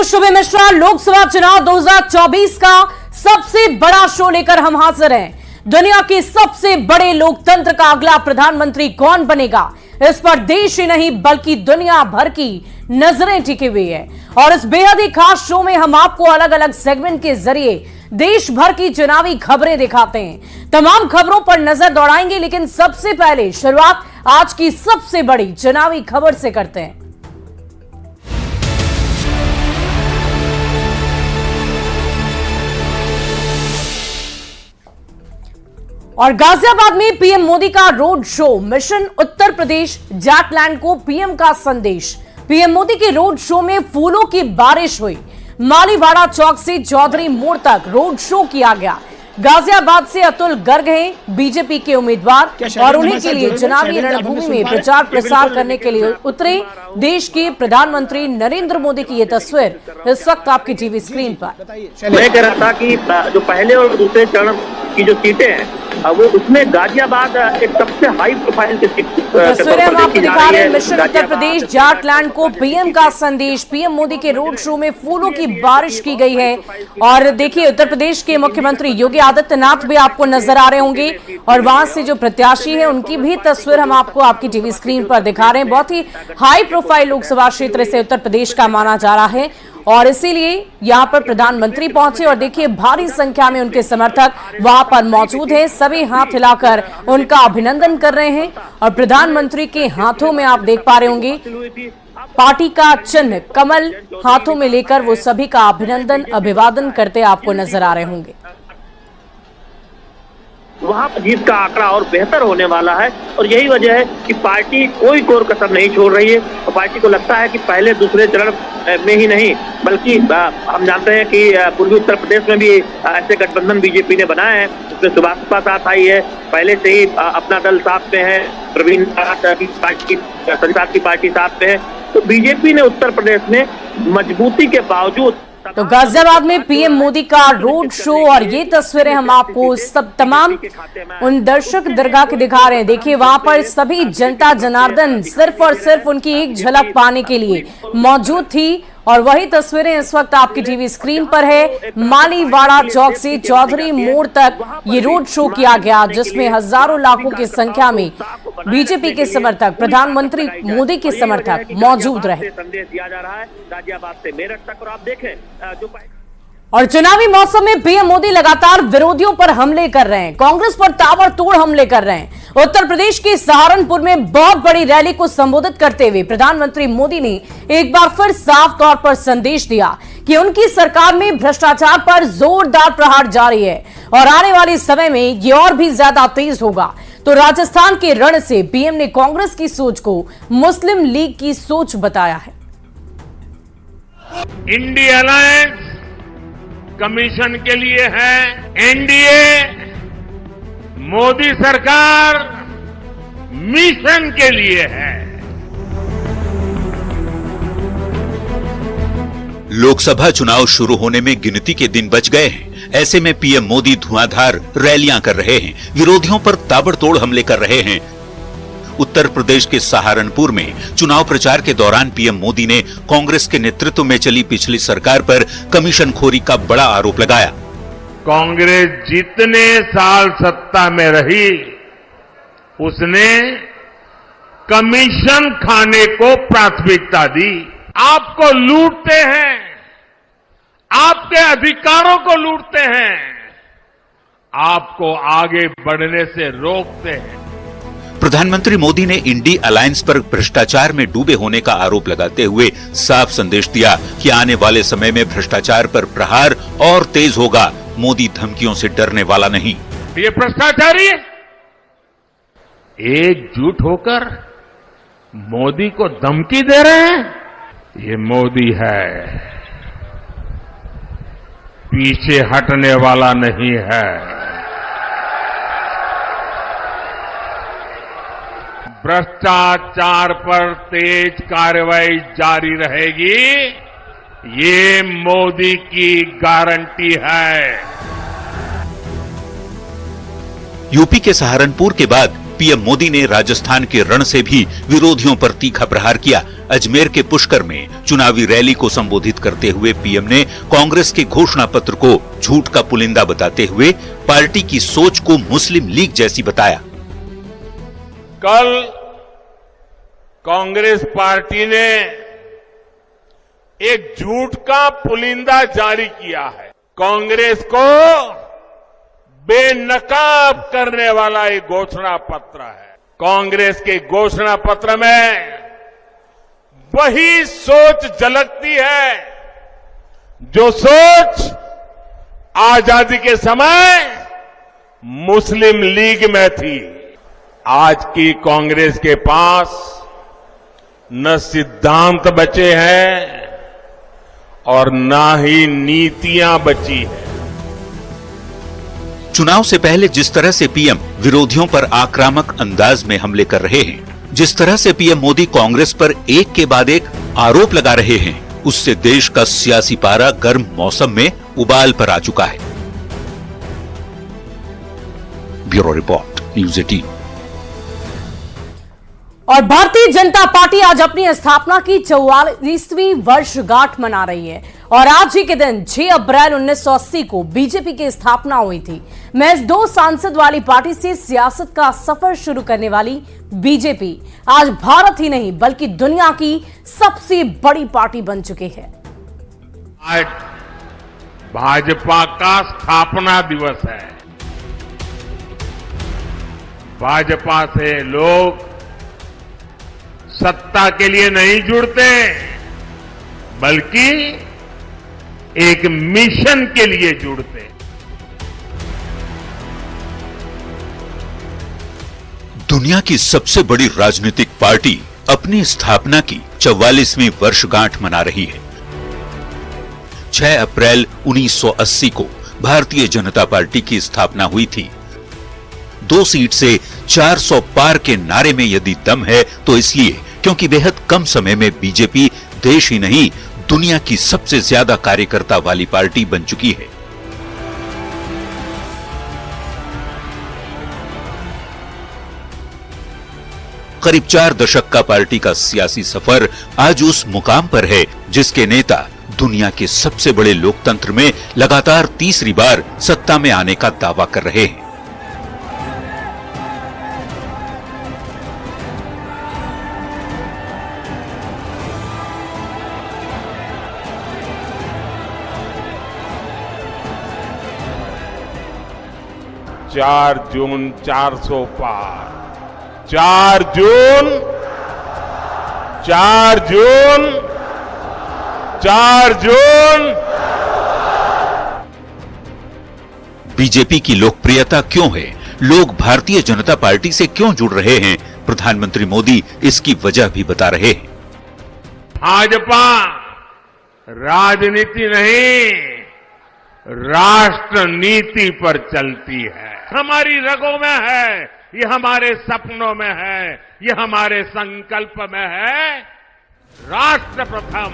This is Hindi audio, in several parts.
शुभे मिश्रा। लोकसभा चुनाव 2024 का सबसे बड़ा शो लेकर हम हाजिर हैं। दुनिया के सबसे बड़े लोकतंत्र का अगला प्रधानमंत्री कौन बनेगा, इस पर देश ही नहीं बल्कि दुनिया भर की नजरें टिकी हुई है। और इस बेहद ही खास शो में हम आपको अलग अलग सेगमेंट के जरिए देश भर की चुनावी खबरें दिखाते हैं। तमाम खबरों पर नजर दौड़ाएंगे, लेकिन सबसे पहले शुरुआत आज की सबसे बड़ी चुनावी खबर से करते हैं। और गाजियाबाद में पीएम मोदी का road show, mission Uttar Pradesh Jatland को पीएम का संदेश। पीएम मोदी के रोड शो में फूलों की बारिश हुई। मालीवाड़ा चौक से चौधरी मोड़ तक रोड शो किया गया। गाजियाबाद से अतुल गर्ग हैं बीजेपी के उम्मीदवार और उन्हीं के लिए चुनावी रणभूमि में प्रचार प्रसार करने के लिए उतरे देश के प्रधानमंत्री नरेंद्र मोदी की ये तस्वीर इस वक्त आपकी टीवी स्क्रीन पर। मैं कह रहा था कि जो पहले और दूसरे चरण की जो सीटें हैं वो उसमें गाजियाबाद एक सबसे हाई प्रोफाइल की सीट तस्वीरें हम आपको दिखा रहे हैं। मिशन उत्तर प्रदेश जाटलैंड को पीएम का संदेश। पीएम मोदी के रोड शो में फूलों की बारिश की गई है। और देखिए, उत्तर प्रदेश के मुख्यमंत्री योगी आदित्यनाथ भी आपको नजर आ रहे होंगे और वहां से जो प्रत्याशी है उनकी भी तस्वीर हम आपको आपकी टीवी स्क्रीन पर दिखा रहे हैं। बहुत ही हाई प्रोफाइल लोकसभा क्षेत्र से उत्तर प्रदेश का माना जा रहा है और इसीलिए यहां पर प्रधानमंत्री पहुंचे और देखिए भारी संख्या में उनके समर्थक वहां पर मौजूद हैं। सभी हाथ हिलाकर उनका अभिनंदन कर रहे हैं और प्रधानमंत्री के हाथों में आप देख पा रहे होंगे पार्टी का चिन्ह कमल हाथों में लेकर वो सभी का अभिवादन करते आपको नजर आ रहे होंगे। वहां पर जीत का आंकड़ा और बेहतर होने वाला है और यही वजह है कि पार्टी कोई कोर कसर नहीं छोड़ रही है और पार्टी को लगता है कि पहले दूसरे चरण में ही नहीं बल्कि हम जानते हैं कि पूर्वी उत्तर प्रदेश में भी ऐसे गठबंधन बीजेपी ने बनाए हैं। उसमें सुभाषपा साथ आई है, पहले से ही अपना दल साथ में है, प्रवीण संसार की पार्टी साथ में है। तो बीजेपी ने उत्तर प्रदेश में मजबूती के बावजूद तो गाजियाबाद में पीएम मोदी का रोड शो और ये तस्वीरें हम आपको सब तमाम उन दर्शक दरगाह के दिखा रहे हैं। देखिए वहां पर सभी जनता जनार्दन सिर्फ और सिर्फ उनकी एक झलक पाने के लिए मौजूद थी और वही तस्वीरें इस वक्त आपकी टीवी स्क्रीन पर है। मालीवाड़ा चौक से चौधरी मोड़ तक ये रोड शो किया गया जिसमें हजारों लाखों की संख्या में बीजेपी के समर्थक, प्रधानमंत्री मोदी के समर्थक मौजूद रहे। संदेश दिया जा रहा है गाजियाबाद से मेरठ तक और आप देखें और चुनावी मौसम में पीएम मोदी लगातार विरोधियों पर हमले कर रहे हैं, कांग्रेस पर ताबड़तोड़ हमले कर रहे हैं। उत्तर प्रदेश के सहारनपुर में बहुत बड़ी रैली को संबोधित करते हुए प्रधानमंत्री मोदी ने एक बार फिर साफ तौर पर संदेश दिया कि उनकी सरकार में भ्रष्टाचार पर जोरदार प्रहार जारी है और आने वाले समय में ये और भी ज्यादा तेज होगा। तो राजस्थान के रण से पीएम ने कांग्रेस की सोच को मुस्लिम लीग की सोच बताया है। इंडिया अलायंस कमीशन के लिए है, एनडीए मोदी सरकार मिशन के लिए है। लोकसभा चुनाव शुरू होने में गिनती के दिन बच गए हैं। ऐसे में पीएम मोदी धुआंधार रैलियां कर रहे हैं, विरोधियों पर ताबड़तोड़ हमले कर रहे हैं। उत्तर प्रदेश के सहारनपुर में चुनाव प्रचार के दौरान पीएम मोदी ने कांग्रेस के नेतृत्व में चली पिछली सरकार पर कमीशनखोरी का बड़ा आरोप लगाया। कांग्रेस जितने साल सत्ता में रही उसने कमीशन खाने को प्राथमिकता दी। आपको लूटते हैं, आपके अधिकारों को लूटते हैं, आपको आगे बढ़ने से रोकते हैं। प्रधानमंत्री मोदी ने इंडी अलायंस पर भ्रष्टाचार में डूबे होने का आरोप लगाते हुए साफ संदेश दिया कि आने वाले समय में भ्रष्टाचार पर प्रहार और तेज होगा। मोदी धमकियों से डरने वाला नहीं। ये भ्रष्टाचारी एकजुट होकर मोदी को धमकी दे रहे हैं। ये मोदी है, पीछे हटने वाला नहीं है। भ्रष्टाचार पर तेज कार्रवाई जारी रहेगी, ये मोदी की गारंटी है। यूपी के सहारनपुर के बाद पीएम मोदी ने राजस्थान के रण से भी विरोधियों पर तीखा प्रहार किया। अजमेर के पुष्कर में चुनावी रैली को संबोधित करते हुए पीएम ने कांग्रेस के घोषणा पत्र को झूठ का पुलिंदा बताते हुए पार्टी की सोच को मुस्लिम लीग जैसी बताया। कल कांग्रेस पार्टी ने एक झूठ का पुलिंदा जारी किया है। कांग्रेस को बेनकाब करने वाला एक घोषणा पत्र है। कांग्रेस के घोषणा पत्र में वही सोच झलकती है जो सोच आजादी के समय मुस्लिम लीग में थी। आज की कांग्रेस के पास न सिद्धांत बचे हैं और न ही नीतियां बची हैं। चुनाव से पहले जिस तरह से पीएम विरोधियों पर आक्रामक अंदाज में हमले कर रहे हैं, जिस तरह से पीएम मोदी कांग्रेस पर एक के बाद एक आरोप लगा रहे हैं, उससे देश का सियासी पारा गर्म मौसम में उबाल पर आ चुका है। Bureau report, news 18। और भारतीय जनता पार्टी आज अपनी स्थापना की 44वीं वर्षगांठ मना रही है और आज ही के दिन 6 अप्रैल 1980 को बीजेपी की स्थापना हुई थी। महज 2 सांसद वाली पार्टी से सियासत का सफर शुरू करने वाली बीजेपी आज भारत ही नहीं बल्कि दुनिया की सबसे बड़ी पार्टी बन चुकी है। आज भाजपा का स्थापना दिवस है। भाजपा से लोग सत्ता के लिए नहीं जुड़ते बल्कि एक मिशन के लिए जुड़ते। दुनिया की सबसे बड़ी राजनीतिक पार्टी अपनी स्थापना की 44वीं वर्षगांठ मना रही है। 6 अप्रैल 1980 को भारतीय जनता पार्टी की स्थापना हुई थी। 2 सीट से 400 पार के नारे में यदि दम है तो इसलिए क्योंकि बेहद कम समय में बीजेपी देश ही नहीं दुनिया की सबसे ज्यादा कार्यकर्ता वाली पार्टी बन चुकी है। करीब 4 दशक का पार्टी का सियासी सफर आज उस मुकाम पर है जिसके नेता दुनिया के सबसे बड़े लोकतंत्र में लगातार तीसरी बार सत्ता में आने का दावा कर रहे हैं। चार जून 400 पार, 4 जून 4 जून 4 जून। बीजेपी की लोकप्रियता क्यों है? लोग भारतीय जनता पार्टी से क्यों जुड़ रहे हैं? प्रधानमंत्री मोदी इसकी वजह भी बता रहे हैं। भाजपा राजनीति नहीं, राष्ट्र नीति पर चलती है। हमारी रगों में है, ये हमारे सपनों में है, ये हमारे संकल्प में है। राष्ट्र प्रथम।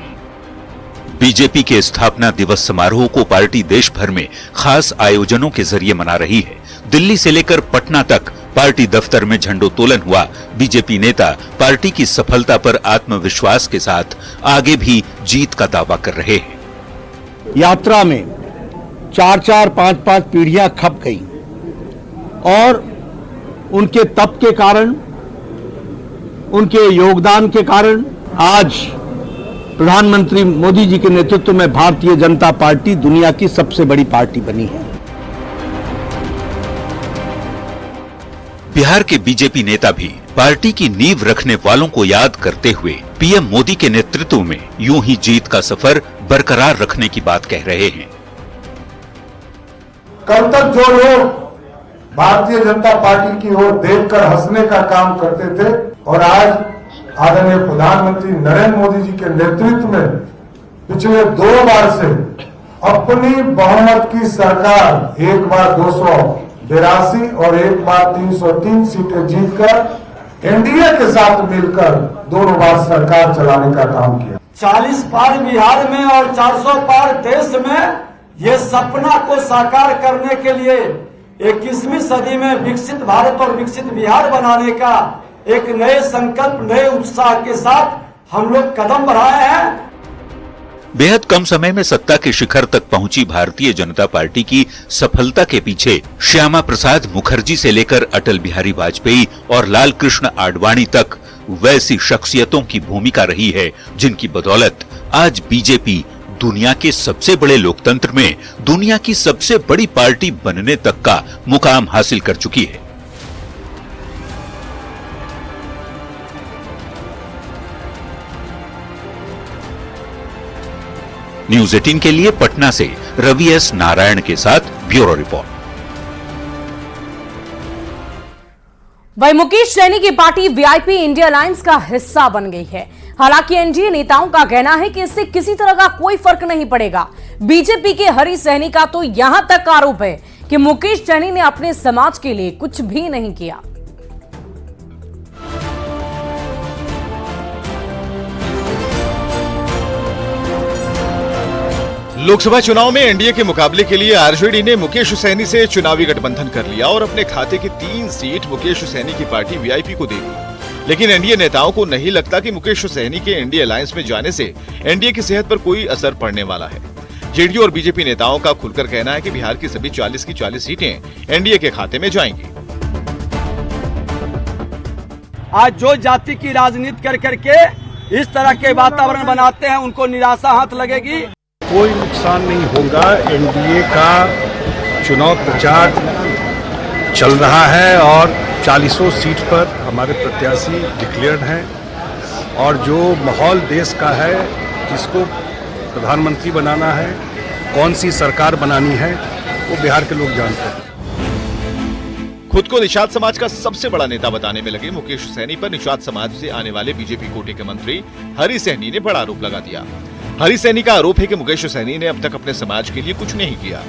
बीजेपी के स्थापना दिवस समारोह को पार्टी देश भर में खास आयोजनों के जरिए मना रही है। दिल्ली से लेकर पटना तक पार्टी दफ्तर में झंडोत्तोलन हुआ। बीजेपी नेता पार्टी की सफलता पर आत्मविश्वास के साथ आगे भी जीत का दावा कर रहे हैं। यात्रा में 4-4, 5-5 पीढ़ियां खप गई और उनके तप के कारण, उनके योगदान के कारण आज प्रधानमंत्री मोदी जी के नेतृत्व में भारतीय जनता पार्टी दुनिया की सबसे बड़ी पार्टी बनी है। बिहार के बीजेपी नेता भी पार्टी की नींव रखने वालों को याद करते हुए पीएम मोदी के नेतृत्व में यूं ही जीत का सफर बरकरार रखने की बात कह रहे हैं। कल तक जो लोग भारतीय जनता पार्टी की ओर देखकर हंसने का काम करते थे और आज आदरणीय प्रधानमंत्री नरेंद्र मोदी जी के नेतृत्व में पिछले 2 बार से अपनी बहुमत की सरकार, एक बार 282 और एक बार 303 सीटें जीतकर एनडीए के साथ मिलकर दोनों बार सरकार चलाने का काम किया। 40 पार बिहार में और 400 पार देश में ये सपना को साकार करने के लिए 21वीं सदी में विकसित भारत और विकसित बिहार बनाने का एक नए संकल्प, नए उत्साह के साथ हम लोग कदम बढ़ाए हैं। बेहद कम समय में सत्ता के शिखर तक पहुंची भारतीय जनता पार्टी की सफलता के पीछे श्यामा प्रसाद मुखर्जी से लेकर अटल बिहारी वाजपेयी और लाल कृष्ण आडवाणी तक वैसी शख्सियतों की भूमिका रही है जिनकी बदौलत आज बीजेपी दुनिया के सबसे बड़े लोकतंत्र में दुनिया की सबसे बड़ी पार्टी बनने तक का मुकाम हासिल कर चुकी है। न्यूज 18 के लिए पटना से रवि एस नारायण के साथ ब्यूरो रिपोर्ट। वही मुकेश सैनी की पार्टी वीआईपी इंडिया अलायंस का हिस्सा बन गई है। हालांकि एनडीए नेताओं का कहना है कि इससे किसी तरह का कोई फर्क नहीं पड़ेगा। बीजेपी के हरि सैनी का तो यहां तक आरोप है कि मुकेश सैनी ने अपने समाज के लिए कुछ भी नहीं किया। लोकसभा चुनाव में एनडीए के मुकाबले के लिए आरजेडी ने मुकेश सैनी से चुनावी गठबंधन कर लिया और अपने खाते की 3 सीट मुकेश सैनी की पार्टी वीआईपी को दे दी। लेकिन एनडीए नेताओं को नहीं लगता कि मुकेश सैनी के एनडीए अलायंस में जाने से एनडीए की सेहत पर कोई असर पड़ने वाला है। जेडीयू और बीजेपी नेताओं का खुलकर कहना है कि बिहार की सभी 40 की 40 सीटें एनडीए के खाते में जाएंगी। आज जो जाति की राजनीति कर करके इस तरह के वातावरण बनाते हैं, उनको निराशा हाथ लगेगी। कोई नुकसान नहीं होगा। एनडीए का चुनाव प्रचार चल रहा है और 40 सीट पर हमारे प्रत्याशी डिक्लेयर्ड हैं और जो माहौल देश का है, किसको प्रधानमंत्री बनाना है, कौन सी सरकार बनानी है, वो बिहार के लोग जानते हैं। खुद को निषाद समाज का सबसे बड़ा नेता बताने में लगे मुकेश सैनी पर निषाद समाज से आने वाले बीजेपी कोटे के मंत्री हरि सैनी ने बड़ा आरोप लगा दिया। हरि सैनी का आरोप है कि मुकेश सैनी ने अब तक अपने समाज के लिए कुछ नहीं किया।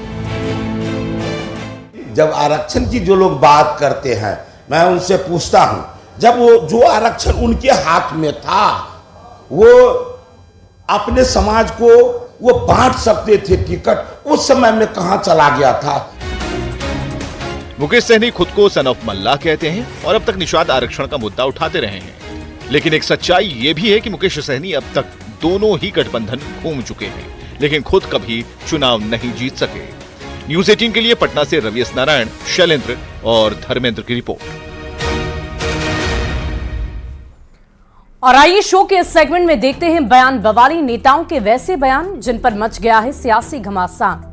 जब आरक्षण की जो लोग बात करते हैं, मैं उनसे पूछता हूं, जब वो जो आरक्षण उनके हाथ में था, वो अपने समाज को वो बांट सकते थे टिकट, उस समय में कहां चला गया था। मुकेश सैनी खुद को सन ऑफ मल्लाह कहते हैं और अब तक निषाद आरक्षण का मुद्दा उठाते रहे हैं। लेकिन एक सच्चाई ये भी है कि मुकेश सैनी अब तक दोनों ही गठबंधन घूम चुके हैं, लेकिन खुद कभी चुनाव नहीं जीत सके। न्यूज 18 के लिए पटना से रवि एस नारायण, शैलेंद्र और धर्मेंद्र की रिपोर्ट। और आइए शो के इस सेगमेंट में देखते हैं बयान बवाली नेताओं के वैसे बयान जिन पर मच गया है सियासी घमासान।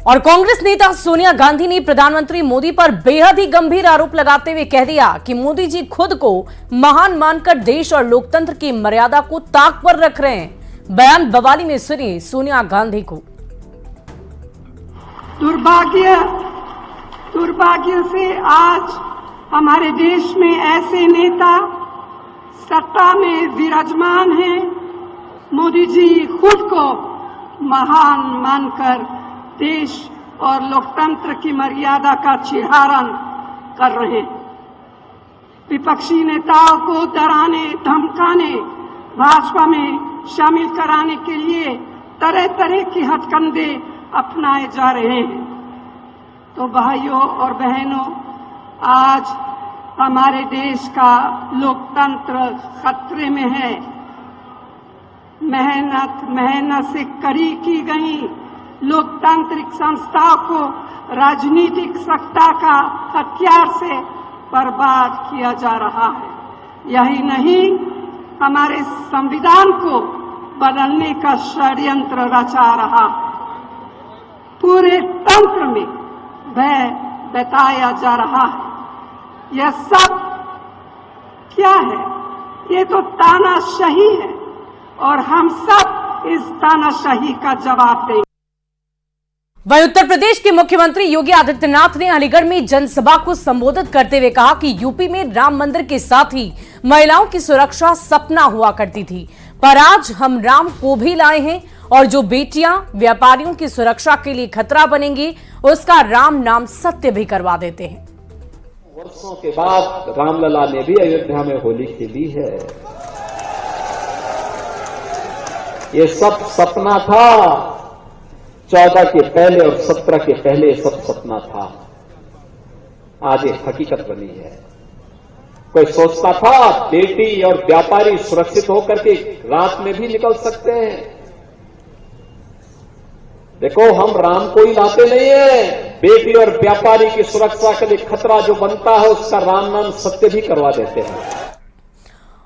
और कांग्रेस नेता सोनिया गांधी ने प्रधानमंत्री मोदी पर बेहद ही गंभीर आरोप लगाते हुए कह दिया कि मोदी जी खुद को महान मानकर देश और लोकतंत्र की मर्यादा को ताक पर रख रहे हैं। बयान बवाली में सुनिए सोनिया गांधी को। दुर्भाग्य से आज हमारे देश में ऐसे नेता सत्ता में विराजमान हैं। मोदी जी खुद को महान मानकर देश और लोकतंत्र की मर्यादा का छिहारन कर रहे हैं। विपक्षी नेताओं को डराने धमकाने, भाजपा में शामिल कराने के लिए तरह तरह की हथकंडे अपनाए जा रहे हैं। तो भाइयों और बहनों, आज हमारे देश का लोकतंत्र खतरे में है। मेहनत से कड़ी की गई लोकतांत्रिक संस्थाओं को राजनीतिक सत्ता का हथियार से बर्बाद किया जा रहा है। यही नहीं, हमारे संविधान को बदलने का षड्यंत्र रचा रहा है। पूरे तंत्र में भय बताया जा रहा है। यह सब क्या है? ये तो तानाशाही है और हम सब इस तानाशाही का जवाब देंगे। वहीं उत्तर प्रदेश के मुख्यमंत्री योगी आदित्यनाथ ने अलीगढ़ में जनसभा को संबोधित करते हुए कहा कि यूपी में राम मंदिर के साथ ही महिलाओं की सुरक्षा सपना हुआ करती थी, पर आज हम राम को भी लाए हैं और जो बेटियां व्यापारियों की सुरक्षा के लिए खतरा बनेंगी, उसका राम नाम सत्य भी करवा देते हैं। वर्षों के बाद रामलला ने भी अयोध्या में होली खेली है। ये सब सपना था। 14 के पहले और 17 के पहले सब सपना था। आज ये हकीकत बनी है। कोई सोचता था बेटी और व्यापारी सुरक्षित होकर के रात में भी निकल सकते हैं। देखो, हम राम को ही लाते नहीं है, बेटी और व्यापारी की सुरक्षा के लिए खतरा जो बनता है उसका राम नाम सत्य भी करवा देते हैं।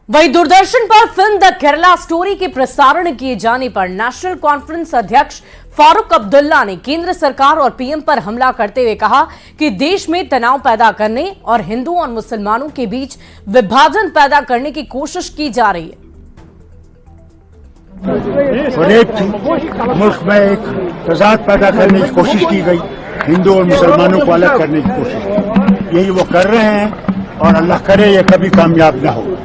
वहीं दूरदर्शन पर फिल्म द केरला स्टोरी के प्रसारण किए जाने पर नेशनल कॉन्फ्रेंस अध्यक्ष फारूक अब्दुल्ला ने केंद्र सरकार और पीएम पर हमला करते हुए कहा कि देश में तनाव पैदा करने और हिंदुओं और मुसलमानों के बीच विभाजन पैदा करने की कोशिश की जा रही है। और एक मुल्क में एक तजाद पैदा करने की कोशिश की गई, हिंदू और मुसलमानों को अलग करने की कोशिश, यही वो कर रहे हैं और अल्लाह करे ये कभी कामयाब ना हो।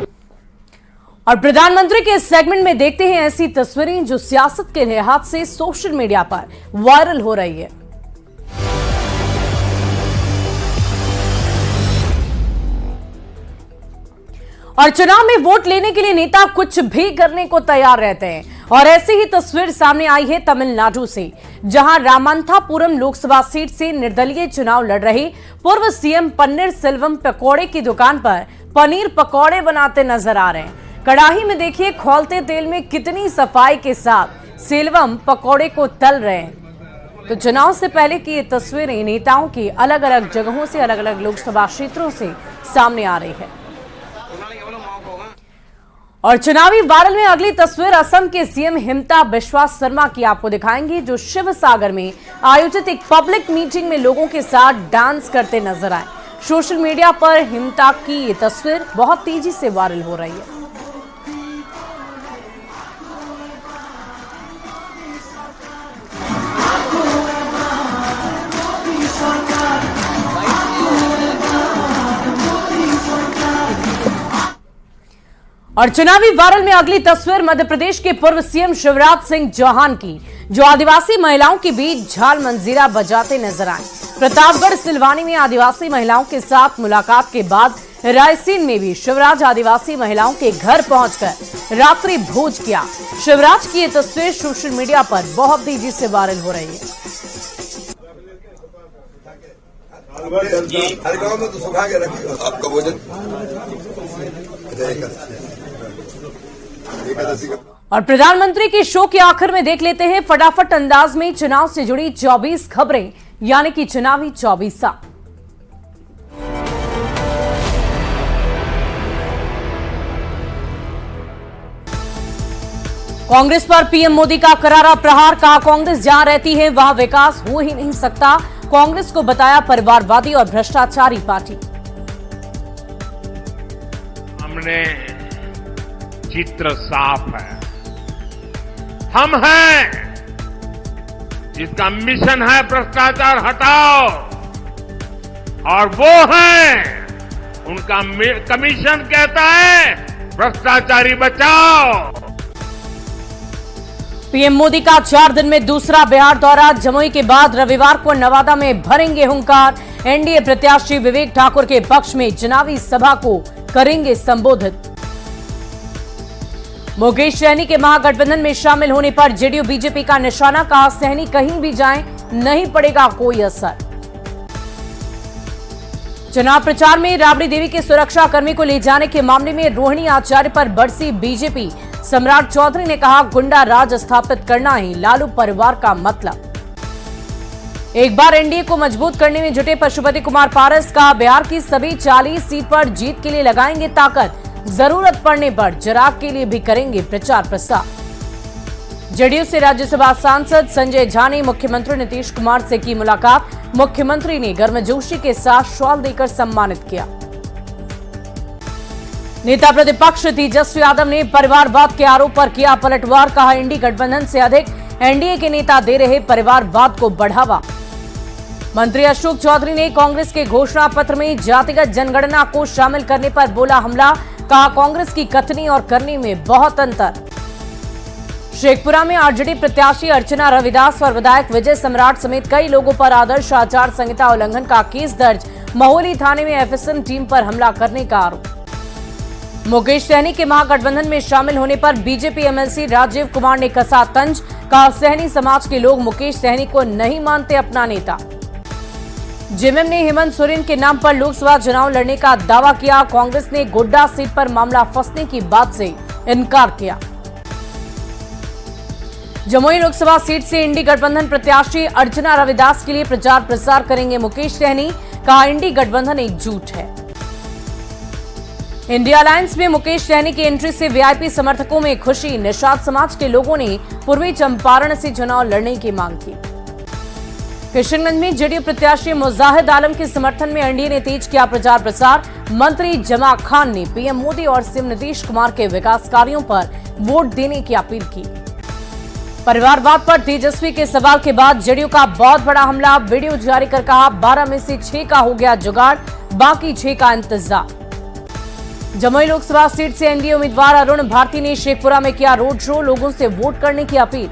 और प्रधानमंत्री के इस सेगमेंट में देखते हैं ऐसी तस्वीरें जो सियासत के लिहाज से सोशल मीडिया पर वायरल हो रही है। और चुनाव में वोट लेने के लिए नेता कुछ भी करने को तैयार रहते हैं और ऐसी ही तस्वीर सामने आई है तमिलनाडु से, जहां रामनाथपुरम लोकसभा सीट से निर्दलीय चुनाव लड़ रहे पूर्व सीएम पन्नीर सेल्वम पकौड़े की दुकान पर पनीर पकौड़े बनाते नजर आ रहे हैं। कड़ाही में देखिए खौलते तेल में कितनी सफाई के साथ सेल्वम पकौड़े को तल रहे हैं। तो चुनाव से पहले की ये तस्वीरें नेताओं की अलग अलग जगहों से, अलग अलग लोकसभा क्षेत्रों से सामने आ रही है। और चुनावी वायरल में अगली तस्वीर असम के सीएम हिमंता बिस्वा शर्मा की आपको दिखाएंगे, जो शिवसागर में आयोजित एक पब्लिक मीटिंग में लोगों के साथ डांस करते नजर आए। सोशल मीडिया पर हिमंता की ये तस्वीर बहुत तेजी से वायरल हो रही है। और चुनावी वायरल में अगली तस्वीर मध्य प्रदेश के पूर्व सीएम शिवराज सिंह चौहान की, जो आदिवासी महिलाओं के बीच झाल मंजीरा बजाते नजर आए। प्रतापगढ़ सिलवानी में आदिवासी महिलाओं के साथ मुलाकात के बाद रायसेन में भी शिवराज आदिवासी महिलाओं के घर पहुंचकर रात्रि भोज किया। शिवराज की ये तस्वीर सोशल मीडिया पर बहुत तेजी से वायरल हो रही है। आपका भोजन और प्रधानमंत्री के शो के आखिर में देख लेते हैं फटाफट अंदाज में चुनाव से जुड़ी 24 खबरें, यानी कि चुनावी 24 कांग्रेस पर पीएम मोदी का करारा प्रहार, कहा कांग्रेस जहां रहती है वहां विकास हो ही नहीं सकता। कांग्रेस को बताया परिवारवादी और भ्रष्टाचारी पार्टी। हमने चित्र साफ है, हम हैं जिसका मिशन है भ्रष्टाचार हटाओ, और वो हैं उनका कमीशन कहता है भ्रष्टाचारी बचाओ। पीएम मोदी का 4 दिन में दूसरा बिहार दौरा, जमुई के बाद रविवार को नवादा में भरेंगे हुंकार। एनडीए प्रत्याशी विवेक ठाकुर के पक्ष में चुनावी सभा को करेंगे संबोधित। मुकेश सहनी के महागठबंधन में शामिल होने पर जेडीयू बीजेपी का निशाना, कहा सहनी कहीं भी जाएं नहीं पड़ेगा कोई असर। चुनाव प्रचार में राबड़ी देवी के सुरक्षा कर्मी को ले जाने के मामले में रोहिणी आचार्य पर बरसी बीजेपी। सम्राट चौधरी ने कहा गुंडा राज स्थापित करना ही लालू परिवार का मतलब। एक बार एनडीए को मजबूत करने में जुटे पशुपति कुमार पारस का बिहार की सभी 40 सीट पर जीत के लिए लगाएंगे ताकत, जरूरत पड़ने पर चिराग के लिए भी करेंगे प्रचार प्रसार। जेडीयू से राज्यसभा सांसद संजय झा ने मुख्यमंत्री नीतीश कुमार से की मुलाकात। मुख्यमंत्री ने गर्मजोशी के साथ शॉल देकर सम्मानित किया। नेता प्रतिपक्ष तेजस्वी यादव ने परिवारवाद के आरोप पर किया पलटवार, कहा इंडी गठबंधन से अधिक एनडीए के नेता दे रहे परिवारवाद को बढ़ावा। मंत्री अशोक चौधरी ने कांग्रेस के घोषणा पत्र में जातिगत जनगणना को शामिल करने पर बोला हमला, कहा कांग्रेस की कथनी और करनी में बहुत अंतर। शेखपुरा में आरजेडी प्रत्याशी अर्चना रविदास और विधायक विजय सम्राट समेत कई लोगों पर आदर्श आचार संहिता उल्लंघन का केस दर्ज। महोली थाने में एफएसएम टीम पर हमला करने का आरोप। मुकेश सहनी के महागठबंधन में शामिल होने पर बीजेपी एमएलसी राजीव कुमार ने कसा तंज, कहा सहनी समाज के लोग मुकेश सहनी को नहीं मानते अपना नेता। जेएमएम ने हेमंत सोरेन के नाम पर लोकसभा चुनाव लड़ने का दावा किया। कांग्रेस ने गोड्डा सीट पर मामला फंसने की बात से इनकार किया। जमुई लोकसभा सीट से इंडी गठबंधन प्रत्याशी अर्चना रविदास के लिए प्रचार प्रसार करेंगे मुकेश सहनी। कहा, इंडी गठबंधन एकजुट है। इंडिया अलायंस में मुकेश सहनी की एंट्री से वीआईपी समर्थकों में खुशी। निषाद समाज के लोगों ने पूर्वी चंपारण से चुनाव लड़ने की मांग की। किशनगंज में जेडीयू प्रत्याशी मुजाहिद आलम के समर्थन में एनडीए ने तेज किया प्रचार प्रसार। मंत्री जमा खान ने पीएम मोदी और सीएम नीतीश कुमार के विकास कार्यों पर वोट देने की अपील की। परिवारवाद पर तेजस्वी के सवाल के बाद जेडीयू का बहुत बड़ा हमला। वीडियो जारी कर कहा, 12 में से 6 का हो गया जुगाड़, बाकी 6 का इंतजार। जमुई लोकसभा सीट से एनडीए उम्मीदवार अरुण भारती ने शेखपुरा में किया रोड शो, लोगों से वोट करने की अपील।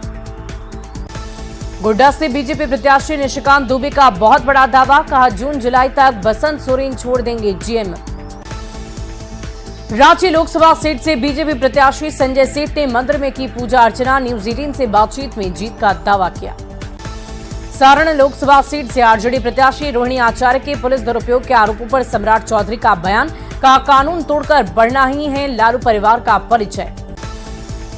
गोड्डा से बीजेपी प्रत्याशी निशिकांत दुबे का बहुत बड़ा दावा। कहा, जून जुलाई तक बसंत सोरेन छोड़ देंगे जीएम। रांची लोकसभा सीट से बीजेपी प्रत्याशी संजय सेठ ने मंदिर में की पूजा अर्चना। न्यूज 18 से बातचीत में जीत का दावा किया। सारण लोकसभा सीट से आरजेडी प्रत्याशी रोहिणी आचार्य के पुलिस दुरुपयोग के आरोपों पर सम्राट चौधरी का बयान। कहा, कानून तोड़कर बढ़ना ही है लालू परिवार का परिचय।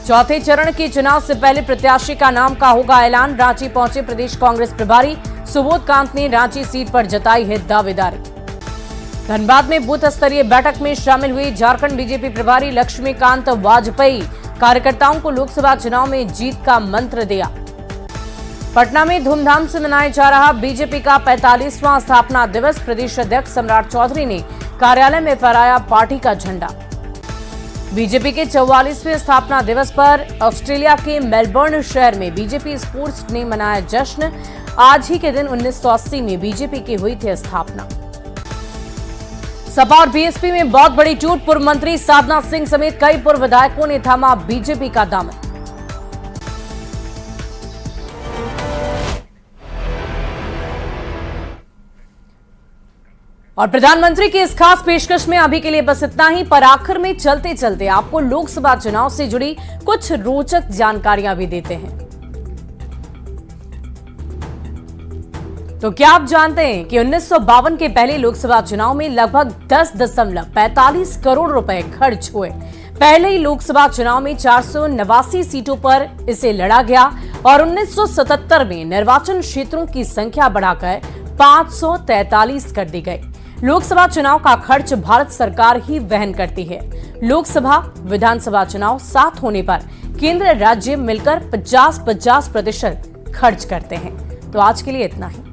चौथे चरण के चुनाव से पहले प्रत्याशी का नाम का होगा ऐलान। रांची पहुंचे प्रदेश कांग्रेस प्रभारी सुबोध कांत ने रांची सीट पर जताई है दावेदारी। धनबाद में बूथ स्तरीय बैठक में शामिल हुई झारखंड बीजेपी प्रभारी लक्ष्मीकांत वाजपेयी। कार्यकर्ताओं को लोकसभा चुनाव में जीत का मंत्र दिया। पटना में धूमधाम से मनाया जा रहा बीजेपी का 45वां स्थापना दिवस। प्रदेश अध्यक्ष सम्राट चौधरी ने कार्यालय में फहराया पार्टी का झंडा। बीजेपी के 44वें स्थापना दिवस पर ऑस्ट्रेलिया के मेलबर्न शहर में बीजेपी स्पोर्ट्स ने मनाया जश्न। आज ही के दिन 1980 में बीजेपी की हुई थी स्थापना। सपा और बीएसपी में बहुत बड़ी टूट। पूर्व मंत्री साधना सिंह समेत कई पूर्व विधायकों ने थामा बीजेपी का दामन। और प्रधानमंत्री की इस खास पेशकश में अभी के लिए बस इतना ही, पर आखिर में चलते चलते आपको लोकसभा चुनाव से जुड़ी कुछ रोचक जानकारियां भी देते हैं। तो क्या आप जानते हैं कि 1952 के पहले लोकसभा चुनाव में लगभग 10.45 करोड़ रुपए खर्च हुए। पहले ही लोकसभा चुनाव में 489 सीटों पर इसे लड़ा गया और 1977 में निर्वाचन क्षेत्रों की संख्या बढ़ाकर 543 कर दी गई। लोकसभा चुनाव का खर्च भारत सरकार ही वहन करती है। लोकसभा विधानसभा चुनाव साथ होने पर केंद्र राज्य मिलकर 50-50% खर्च करते हैं। तो आज के लिए इतना ही।